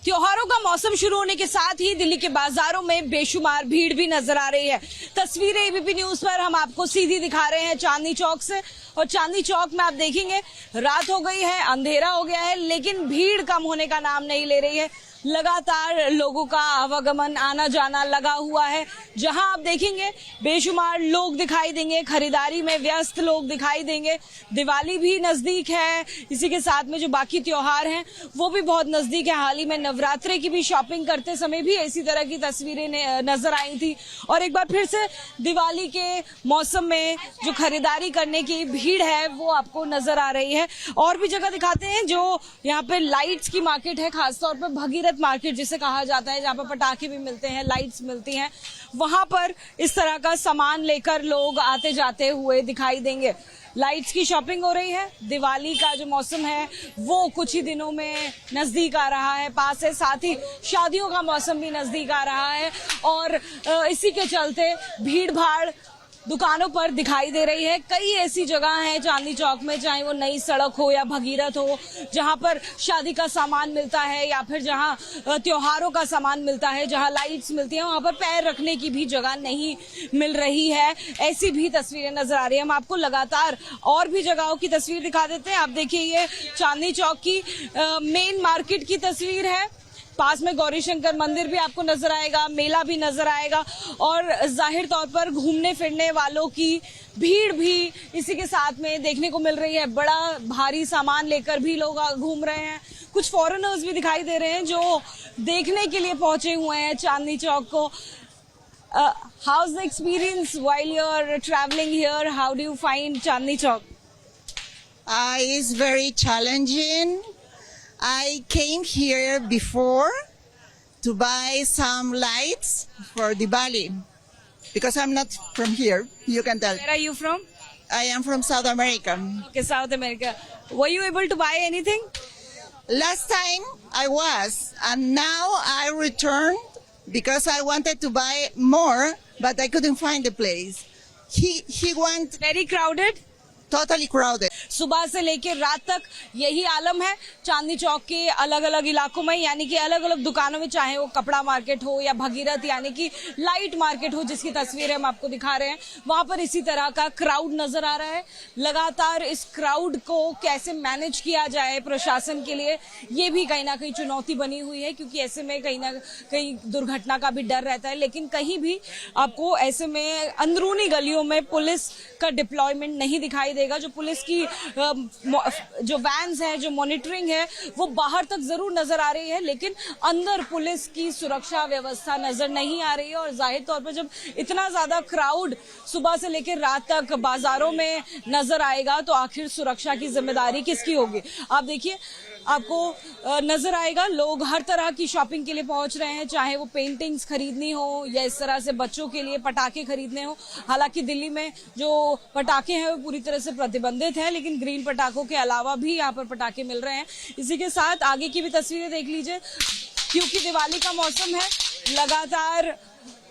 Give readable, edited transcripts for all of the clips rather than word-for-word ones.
त्योहारों का मौसम शुरू होने के साथ ही दिल्ली के बाजारों में बेशुमार भीड़ भी नजर आ रही है। तस्वीरें एबीपी न्यूज पर हम आपको सीधी दिखा रहे हैं चांदनी चौक से। और चांदनी चौक में आप देखेंगे रात हो गई है, अंधेरा हो गया है, लेकिन भीड़ कम होने का नाम नहीं ले रही है। लगातार लोगों का आवागमन आना जाना लगा हुआ है। जहां आप देखेंगे बेशुमार लोग दिखाई देंगे, खरीदारी में व्यस्त लोग दिखाई देंगे। दिवाली भी नजदीक है, इसी के साथ में जो बाकी त्योहार हैं वो भी बहुत नजदीक है। हाल ही में नवरात्रे की भी शॉपिंग करते समय भी इसी तरह की तस्वीरें नजर आई थी। और एक बार फिर से दिवाली के मौसम में जो खरीदारी करने की भीड़ है वो आपको नजर आ रही है। और भी जगह दिखाते हैं जो यहाँ पे लाइट्स की मार्केट है, खासतौर पर भगीरथ मार्केट जिसे कहा जाता है, जहाँ पर पटाखे भी मिलते हैं, लाइट्स मिलती हैं। वहां पर इस तरह का सामान लेकर लोग आते जाते हुए दिखाई देंगे। लाइट्स की शॉपिंग हो रही है। दिवाली का जो मौसम है वो कुछ ही दिनों में नजदीक आ रहा है, पास है। साथ ही शादियों का मौसम भी नजदीक आ रहा है और इसी के चलते भीड़ भाड़ दुकानों पर दिखाई दे रही है। कई ऐसी जगह हैं चांदनी चौक में, चाहे वो नई सड़क हो या भगीरथ हो, जहां पर शादी का सामान मिलता है या फिर जहां त्योहारों का सामान मिलता है, जहां लाइट्स मिलती हैं, वहां पर पैर रखने की भी जगह नहीं मिल रही है। ऐसी भी तस्वीरें नजर आ रही है। हम आपको लगातार और भी जगहों की तस्वीर दिखा देते हैं। आप देखिए ये चांदनी चौक की मेन मार्केट की तस्वीर है। पास में गौरी शंकर मंदिर भी आपको नजर आएगा, मेला भी नजर आएगा और जाहिर तौर पर घूमने फिरने वालों की भीड़ भी इसी के साथ में देखने को मिल रही है। बड़ा भारी सामान लेकर भी लोग घूम रहे हैं। कुछ फॉरेनर्स भी दिखाई दे रहे हैं जो देखने के लिए पहुंचे हुए हैं चांदनी चौक को। How is the experience while you are travelling here? How do you find Chandni Chowk? It's very challenging. I came here before to buy some lights for Diwali because I'm not from here. You can tell. Where are you from? I am from South America. Okay, South America. Were you able to buy anything? Last time I was, and now I returned because I wanted to buy more, but I couldn't find the place. He went Very crowded. totally crowded. सुबह से लेकर रात तक यही आलम है चांदनी चौक के अलग अलग इलाकों में, यानी कि अलग अलग दुकानों में, चाहे वो कपड़ा मार्केट हो या भगीरथ यानी कि लाइट मार्केट हो जिसकी तस्वीरें हम आपको दिखा रहे हैं, वहां पर इसी तरह का क्राउड नजर आ रहा है। लगातार इस क्राउड को कैसे मैनेज किया जाए प्रशासन के लिए, ये भी कहीं ना कहीं चुनौती बनी हुई है, क्योंकि ऐसे में कहीं ना कहीं दुर्घटना का भी डर रहता है। लेकिन कहीं भी आपको ऐसे में अंदरूनी गलियों में पुलिस का डिप्लॉयमेंट नहीं दिखाई देगा। जो पुलिस की जो वैन्स है, जो मॉनिटरिंग है, वो बाहर तक जरूर नजर आ रही है, लेकिन अंदर पुलिस की सुरक्षा व्यवस्था नजर नहीं आ रही है। और जाहिर तौर पर जब इतना ज्यादा क्राउड सुबह से लेकर रात तक बाजारों में नजर आएगा तो आखिर सुरक्षा की जिम्मेदारी किसकी होगी? आप देखिए, आपको नजर आएगा लोग हर तरह की शॉपिंग के लिए पहुंच रहे हैं, चाहे वो पेंटिंग्स खरीदनी हो या इस तरह से बच्चों के लिए पटाखे खरीदने हो। हालांकि दिल्ली में जो पटाखे हैं वो पूरी तरह से प्रतिबंधित है, लेकिन ग्रीन पटाखों के अलावा भी यहाँ पर पटाखे मिल रहे हैं। इसी के साथ आगे की भी तस्वीरें देख लीजिए, क्योंकि दिवाली का मौसम है, लगातार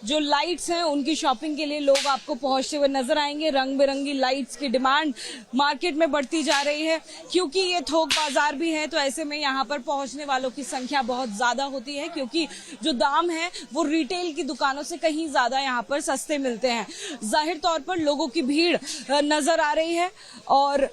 जो लाइट्स हैं उनकी शॉपिंग के लिए लोग आपको पहुंचते हुए नजर आएंगे। रंग बिरंगी लाइट्स की डिमांड मार्केट में बढ़ती जा रही है, क्योंकि ये थोक बाजार भी है, तो ऐसे में यहाँ पर पहुंचने वालों की संख्या बहुत ज्यादा होती है, क्योंकि जो दाम है वो रिटेल की दुकानों से कहीं ज्यादा यहाँ पर सस्ते मिलते हैं। जाहिर तौर पर लोगों की भीड़ नजर आ रही है और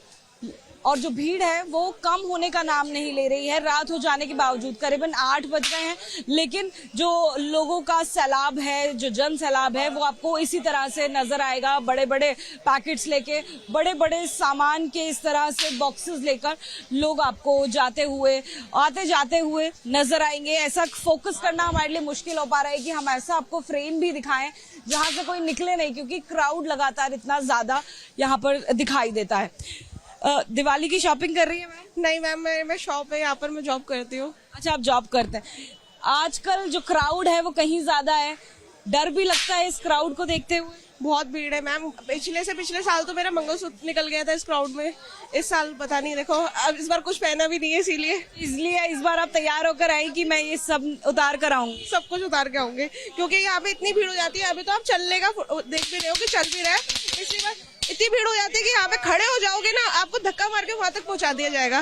जो भीड़ है वो कम होने का नाम नहीं ले रही है। रात हो जाने के बावजूद करीबन 8 बज गए हैं, लेकिन जो लोगों का सैलाब है, जो जन सैलाब है, वो आपको इसी तरह से नजर आएगा। बड़े बड़े पैकेट्स लेके, बड़े बड़े सामान के इस तरह से बॉक्सेस लेकर लोग आपको आते जाते हुए नजर आएंगे। ऐसा फोकस करना हमारे लिए मुश्किल हो पा रहा है कि हम ऐसा आपको फ्रेम भी दिखाएं जहां से कोई निकले नहीं, क्योंकि क्राउड लगातार इतना ज्यादा यहाँ पर दिखाई देता है। दिवाली की शॉपिंग कर रही है मैम? नहीं मैम, मैं शॉप है यहाँ पर, मैं जॉब करती हूँ। अच्छा, आप जॉब करते हैं। आजकल जो क्राउड है वो कहीं ज्यादा है, डर भी लगता है इस क्राउड को देखते हुए? बहुत भीड़ है मैम। पिछले साल तो मेरा मंगलसूत्र निकल गया था इस क्राउड में। इस साल पता नहीं, देखो अब इस बार कुछ पहना भी नहीं है, इसीलिए इस बार आप तैयार होकर आई कि मैं ये सब उतार कर आऊंगी? सब कुछ उतार के आऊंगे, क्योंकि यहाँ पे इतनी भीड़ हो जाती है। अभी तो आप चलने का देख भी रहे हो कि चल भी रहा है, इसलिए बस इतनी भीड़ हो जाती है कि यहाँ पे खड़े हो जाओगे ना, आपको धक्का मार के वहां तक पहुंचा दिया जाएगा,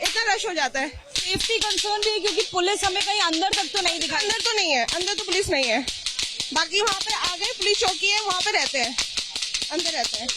इतना रश हो जाता है। सेफ्टी कंसर्न भी है क्योंकि पुलिस हमें कहीं अंदर तक तो नहीं दिखाई। अंदर तो नहीं है, अंदर तो पुलिस नहीं है, बाकी वहाँ पे आगे पुलिस चौकी है, वहाँ पे रहते हैं, अंदर रहते हैं।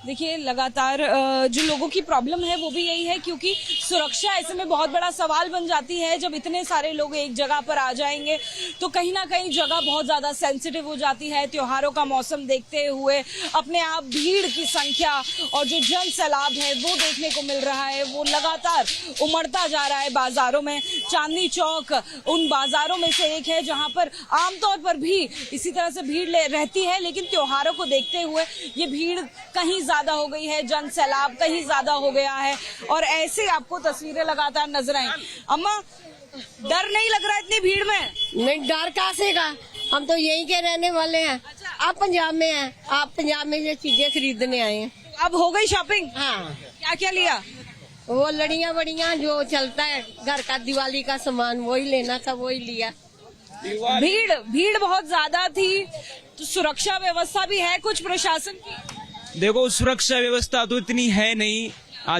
देखिए लगातार जो लोगों की प्रॉब्लम है वो भी यही है क्योंकि सुरक्षा ऐसे में बहुत बड़ा सवाल बन जाती है। जब इतने सारे लोग एक जगह पर आ जाएंगे तो कहीं ना कहीं जगह बहुत ज़्यादा सेंसिटिव हो जाती है। त्योहारों का मौसम देखते हुए अपने आप भीड़ की संख्या और जो जन सैलाब है वो देखने को मिल रहा है, वो लगातार उमड़ता जा रहा है बाजारों में। चांदनी चौक उन बाजारों में से एक है जहाँ पर आमतौर पर भी इसी तरह से भीड़ रहती है, लेकिन त्योहारों को देखते हुए ये भीड़ कहीं ज्यादा हो गई है, जन सैलाब कहीं ज्यादा हो गया है और ऐसे आपको तस्वीरें लगातार नजर आए। अम्मा, डर नहीं लग रहा इतनी भीड़ में? नहीं, डर कहाँ से का, हम तो यहीं के रहने वाले हैं। आप पंजाब में हैं, आप पंजाब में ये चीजें खरीदने आए हैं। अब हो गई शॉपिंग? हाँ, क्या क्या लिया? वो लड़ियाँ बड़ियाँ जो चलता है घर का, दिवाली का सामान वही लेना था, वही लिया। भीड़ बहुत ज्यादा थी तो सुरक्षा व्यवस्था भी है कुछ प्रशासन की? देखो, सुरक्षा व्यवस्था तो इतनी है नहीं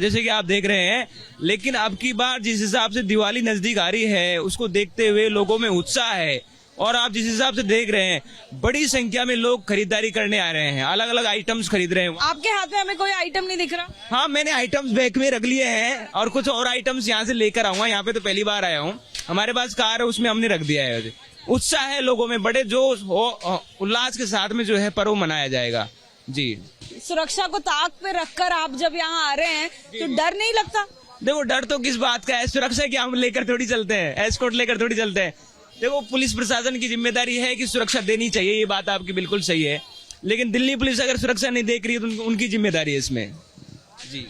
जैसे कि आप देख रहे हैं, लेकिन अब की बार जिस हिसाब से दिवाली नजदीक आ रही है उसको देखते हुए लोगों में उत्साह है और आप जिस हिसाब से देख रहे हैं बड़ी संख्या में लोग खरीदारी करने आ रहे हैं, अलग अलग आइटम्स खरीद रहे हैं। आपके हाथ में हमें कोई आइटम नहीं दिख रहा? हाँ, मैंने आइटम्स बैग में रख लिए हैं और कुछ और आइटम्स यहाँ से लेकर आऊंगा। यहाँ पे तो पहली बार आया हूँ, हमारे पास कार है उसमें हमने रख दिया है। उत्साह है लोगों में, बड़े जोश उल्लास के साथ में जो है पर्व मनाया जाएगा जी। सुरक्षा को ताक पे रखकर आप जब यहाँ आ रहे हैं तो डर नहीं लगता? देखो, डर तो किस बात का है, सुरक्षा की हम लेकर थोड़ी चलते हैं, एस्कॉर्ट लेकर थोड़ी चलते हैं। देखो, पुलिस प्रशासन की जिम्मेदारी है कि सुरक्षा देनी चाहिए, ये बात आपकी बिल्कुल सही है, लेकिन दिल्ली पुलिस अगर सुरक्षा नहीं देख रही है तो उनकी जिम्मेदारी है इसमें जी।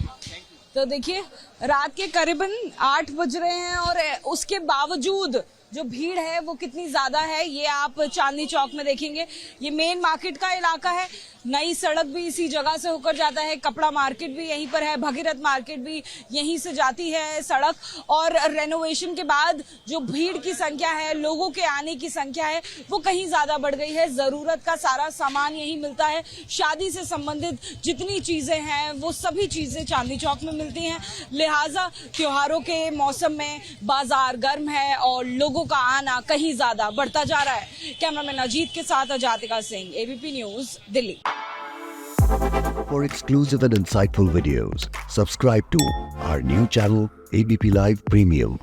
तो देखिए, रात के करीबन 8 बज रहे हैं और उसके बावजूद जो भीड़ है वो कितनी ज्यादा है ये आप चांदनी चौक में देखेंगे। ये मेन मार्केट का इलाका है, नई सड़क भी इसी जगह से होकर जाता है, कपड़ा मार्केट भी यहीं पर है, भगीरथ मार्केट भी यहीं से जाती है सड़क। और रेनोवेशन के बाद जो भीड़ की संख्या है, लोगों के आने की संख्या है वो कहीं ज्यादा बढ़ गई है। जरूरत का सारा सामान यहीं मिलता है, शादी से संबंधित जितनी चीजें हैं वो सभी चीजें चांदनी चौक में मिलती हैं। लिहाजा त्योहारों के मौसम में बाजार गर्म है और लोगों का आना कहीं ज्यादा बढ़ता जा रहा है। कैमरामैन अजीत के साथ Ajatika Singh, ABP news, Delhi. For exclusive and insightful videos, subscribe to our new channel ABP Live Premium.